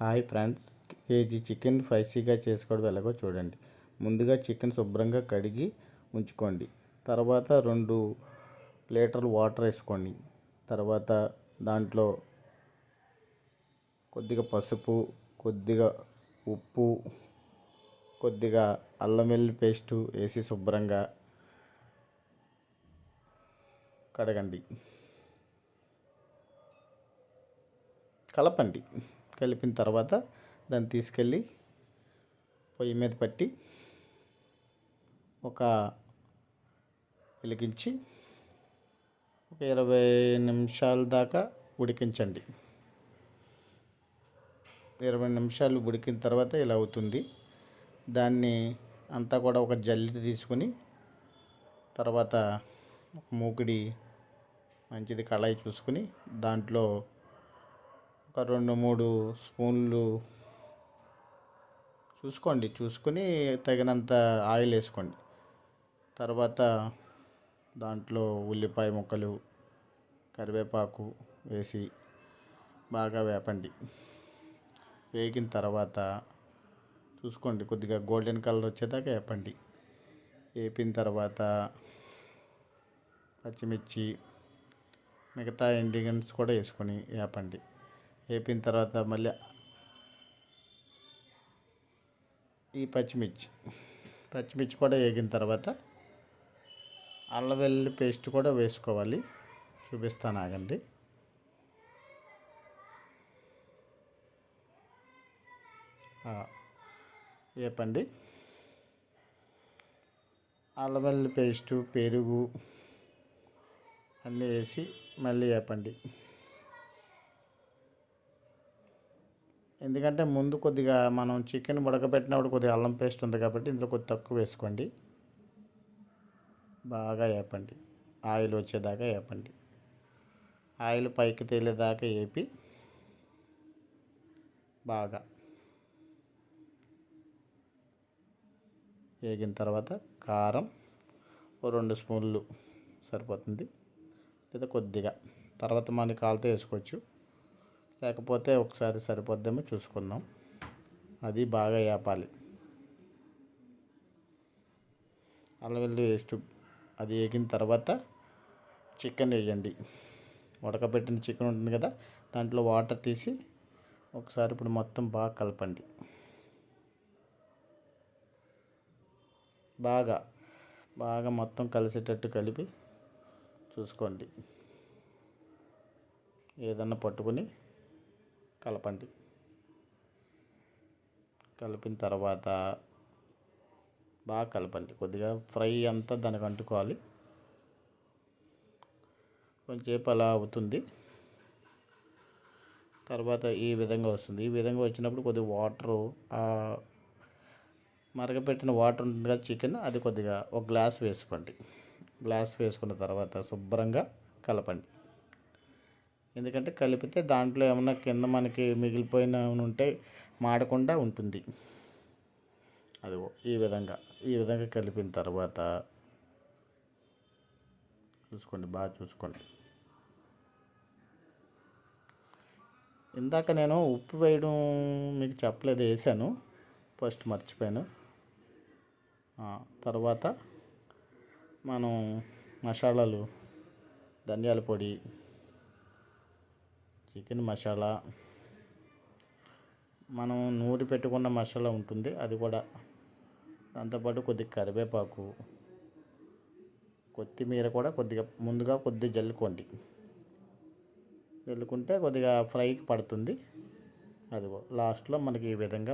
Hi friends, KG chicken స్పైసీగా చేసుకోవడం ఎలాగో చూడండి. ముందుగా చికెన్ శుభ్రంగా కడిగి ఉంచుకోండి. తర్వాత 2 లీటర్లు వాటర్ వేసుకోండి. తర్వాత దాంట్లో కొద్దిగా పసుపు, కొద్దిగా ఉప్పు, కొద్దిగా అల్లం వెల్లుల్లి పేస్టు వేసి శుభ్రంగా కడగండి. కలపండి. కలిపిన తర్వాత దాన్ని తీసుకెళ్ళి పొయ్యి మీద పెట్టి వెలిగించి ఒక 20 నిమిషాల దాకా ఉడికించండి. 20 నిమిషాలు ఉడికిన తర్వాత ఇలా అవుతుంది. దాన్ని అంతా కూడా ఒక జల్లెడ తీసుకుని తర్వాత ఒక మూకిడి మంచిది కళాయి చూసుకుని దాంట్లో ఒక 2-3 స్పూన్లు చూసుకొని తగినంత ఆయిల్ వేసుకోండి. తర్వాత దాంట్లో ఉల్లిపాయ ముక్కలు, కరివేపాకు వేసి బాగా వేపండి. వేగిన తర్వాత చూసుకోండి, కొద్దిగా గోల్డెన్ కలర్ వచ్చేదాకా వేపండి. వేపిన తర్వాత పచ్చిమిర్చి, మిగతా ఇంగ్రీడియంట్స్ కూడా వేసుకొని వేపండి. వేపిన తర్వాత మళ్ళీ ఈ పచ్చిమిర్చి కూడా వేగిన తర్వాత అల్లం వెల్లుల్లి పేస్ట్ కూడా వేసుకోవాలి. చూపిస్తాను, ఆగండి. వేపండి. అల్లం వెల్లుల్లి పేస్టు, పెరుగు అన్నీ వేసి మళ్ళీ వేపండి. ఎందుకంటే ముందు కొద్దిగా మనం చికెన్ ఉడకబెట్టినప్పుడు కొద్దిగా అల్లం పేస్ట్ ఉంది కాబట్టి ఇందులో కొద్ది తక్కువ వేసుకోండి. బాగా వేపండి. ఆయిల్ వచ్చేదాకా వేపండి. ఆయిల్ పైకి తేలేదాకా వేపి బాగా వేగిన తర్వాత కారం 2 స్పూన్లు సరిపోతుంది, లేదా కొద్దిగా తర్వాత మనకి కావాలితే వేసుకోవచ్చు, లేకపోతే ఒకసారి సరిపోద్దేమో చూసుకుందాం. అది బాగా వేపాలి. అల్లం వెల్లుల్లి పేస్ట్ అది వేగిన తర్వాత చికెన్ వేయండి. ఉడకబెట్టిన చికెన్ ఉంటుంది కదా, దాంట్లో వాటర్ తీసి ఒకసారి ఇప్పుడు మొత్తం బాగా కలపండి. బాగా మొత్తం కలిసేటట్టు కలిపి చూసుకోండి. ఏదన్నా పట్టుకుని కలపండి. కలిపిన తర్వాత బాగా కలపండి. కొద్దిగా ఫ్రై అంతా దానికి అంటుకోవాలి. కొంచెంసేపు అలా అవుతుంది. తర్వాత ఈ విధంగా వస్తుంది. ఈ విధంగా వచ్చినప్పుడు కొద్దిగా వాటరు, మరగపెట్టిన వాటర్ ఉంటుంది కదా చికెన్, అది కొద్దిగా ఒక గ్లాస్ వేసుకోండి. గ్లాస్ వేసుకున్న తర్వాత శుభ్రంగా కలపండి. ఎందుకంటే కలిపితే దాంట్లో ఏమన్నా కింద మనకి మిగిలిపోయిన ఉంటే మాడకుండా ఉంటుంది. అదిగో ఈ విధంగా కలిపిన తర్వాత చూసుకోండి, బాగా చూసుకోండి. ఇందాక నేను ఉప్పు వేయడం మీకు చెప్పలేదు, వేసాను, ఫస్ట్ మర్చిపోయాను. తర్వాత మనం మసాలాలు, ధనియాల పొడి, చికెన్ మసాలా, మనం నూరి పెట్టుకున్న మసాలా ఉంటుంది అది కూడా, దాంతోపాటు కొద్దిగా కరివేపాకు, కొత్తిమీర కూడా ముందుగా కొద్దిగా జల్లుకుంటే కొద్దిగా ఫ్రైకి పడుతుంది. అదిగో లాస్ట్లో మనకి ఈ విధంగా